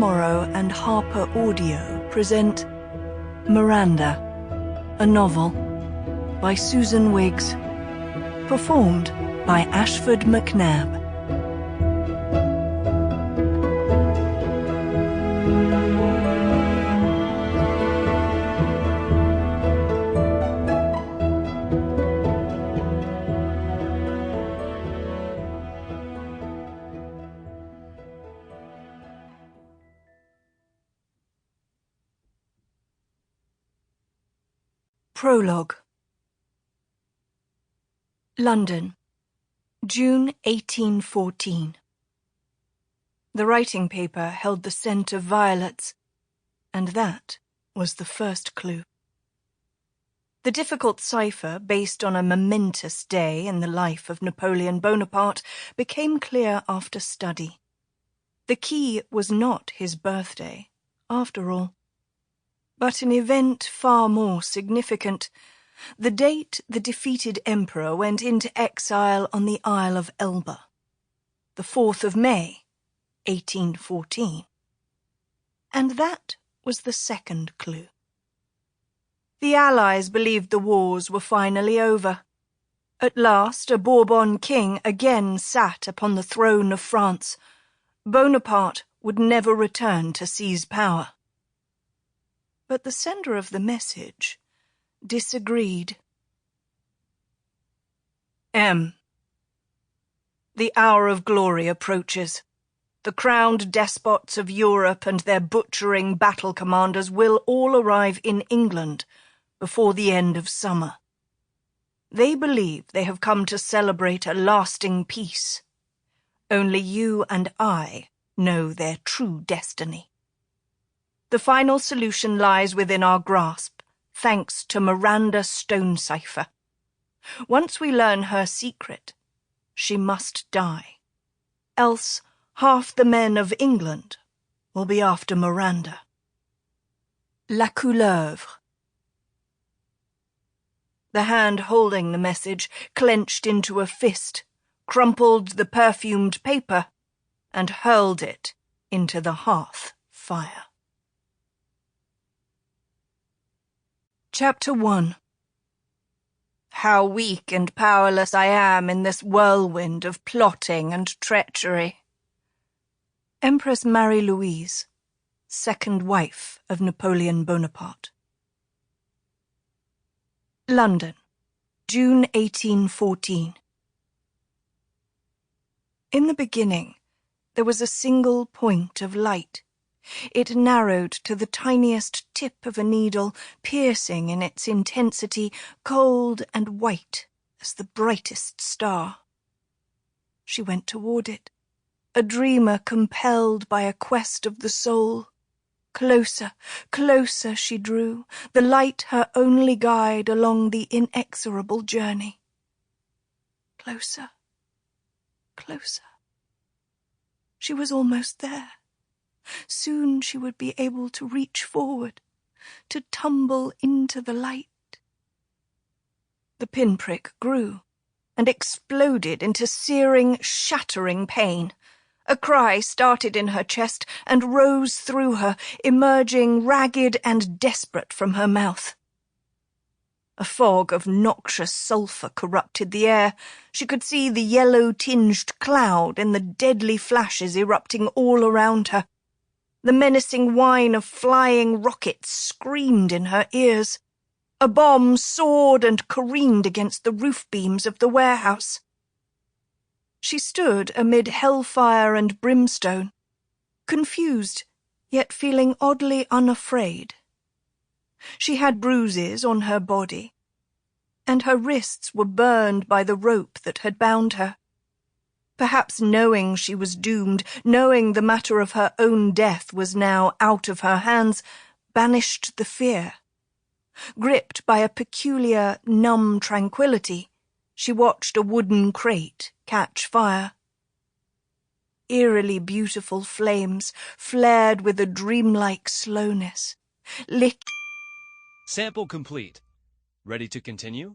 Tomorrow and HarperAudio present Miranda, a novel by Susan Wiggs, performed by Ashford Macnab. Prologue. London, June 1814. The writing paper held the scent of violets, and that was the first clue. The difficult cipher, based on a momentous day in the life of Napoleon Bonaparte, became clear after study. The key was not his birthday, after all, but an event far more significant: the date the defeated emperor went into exile on the Isle of Elba, the 4th of May, 1814. And that was the second clue. The Allies believed the wars were finally over. At last, a Bourbon king again sat upon the throne of France. Bonaparte would never return to seize power. But the sender of the message disagreed. M. The hour of glory approaches. The crowned despots of Europe and their butchering battle commanders will all arrive in England before the end of summer. They believe they have come to celebrate a lasting peace. Only you and I know their true destiny. The final solution lies within our grasp, thanks to Miranda's stone cipher. Once we learn her secret, she must die. Else half the men of England will be after Miranda. La couleuvre. The hand holding the message clenched into a fist, crumpled the perfumed paper, and hurled it into the hearth fire. Chapter 1. How weak and powerless I am in this whirlwind of plotting and treachery. Empress Marie-Louise, second wife of Napoleon Bonaparte. London, June 1814. In the beginning, there was a single point of light. It narrowed to the tiniest tip of a needle, piercing in its intensity, cold and white as the brightest star. She went toward it, a dreamer compelled by a quest of the soul. Closer, closer she drew, the light her only guide along the inexorable journey. Closer, closer. She was almost there. Soon she would be able to reach forward, to tumble into the light. The pinprick grew and exploded into searing, shattering pain. A cry started in her chest and rose through her, emerging ragged and desperate from her mouth. A fog of noxious sulphur corrupted the air. She could see the yellow-tinged cloud in the deadly flashes erupting all around her. The menacing whine of flying rockets screamed in her ears. A bomb soared and careened against the roof beams of the warehouse. She stood amid hellfire and brimstone, confused, yet feeling oddly unafraid. She had bruises on her body, and her wrists were burned by the rope that had bound her. Perhaps knowing she was doomed, knowing the matter of her own death was now out of her hands, banished the fear. Gripped by a peculiar, numb tranquility, she watched a wooden crate catch fire. Eerily beautiful flames flared with a dreamlike slowness, lit. Sample complete. Ready to continue?